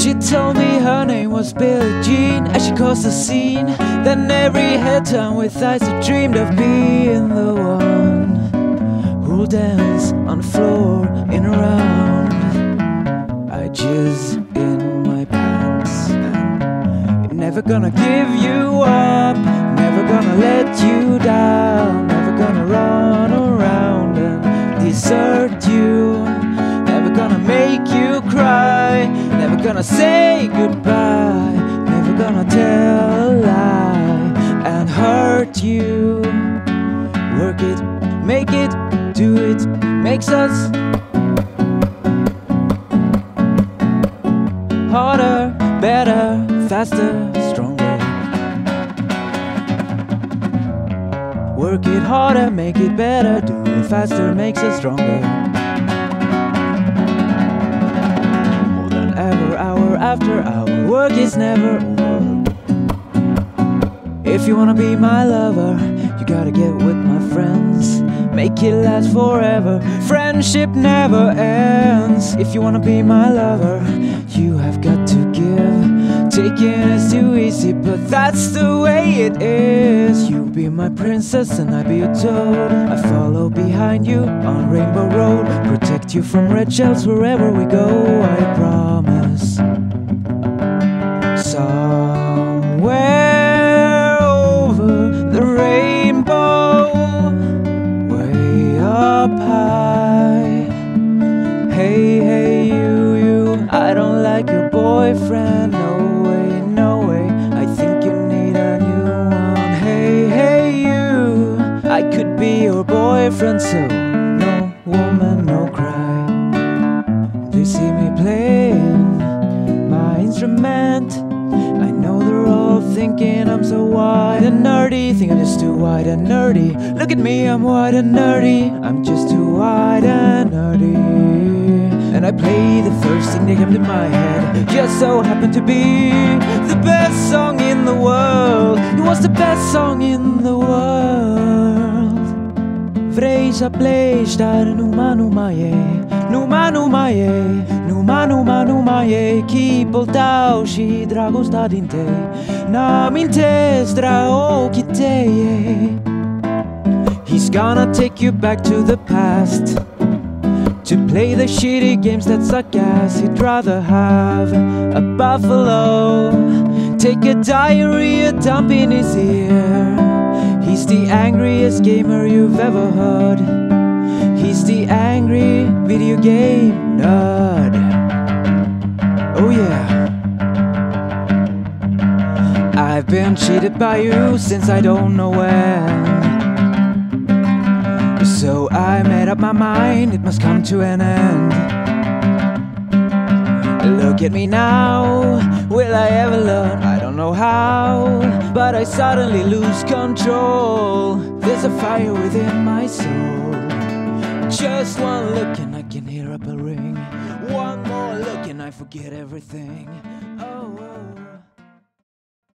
She told me her name was Billie Jean as she caused a scene. Then every head turned with eyes that dreamed of being the one who'll dance on the floor in a round. I jizz in my pants and never gonna give you up, never gonna let you down, never gonna run around and desert you, never gonna make you cry, never gonna say goodbye, never gonna tell a lie and hurt you. Work it, make it, do it, makes us harder, better, faster, stronger. Work it harder, make it better, do it faster, makes us stronger. More than ever, hour after hour, work is never over. If you wanna be my lover, you gotta get with my friends, make it last forever. Friendship never ends. If you wanna be my lover, you have got to give. Taking is too easy, but that's the way it is. You be my princess and I be your toad. I follow behind you on Rainbow Road, protect you from red shells wherever we go, I promise. Somewhere over the rainbow, way up high. Hey, hey, you, I don't like your boyfriend. No way, no way, I think you need a new one. Hey, hey, you, I could be your boyfriend, so no woman, no cry. They see me playing my instrument, I know they're all thinking I'm so wide and nerdy. Think I'm just too wide and nerdy. Look at me, I'm wide and nerdy. I'm just too wide and nerdy. And I play the first thing that came to my head. Just so happened to be the best song in the world. It was the best song in the world. Vreisa plejshtar numa numaje, numa numaje, numa numa numaje. Kipol tauši drago stadinte, naminte strao kiteje. He's gonna take you back to the past to play the shitty games that suck ass. He'd rather have a buffalo take a diarrhea dump in his ear. He's the angriest gamer you've ever heard. He's the angry video game nerd. Oh yeah. I've been cheated by you since I don't know when. So I made up my mind, it must come to an end. Look at me now, will I ever learn? I don't know how, but I suddenly lose control. There's a fire within my soul. Just one look and I can hear a bell ring. One more look and I forget everything. Oh.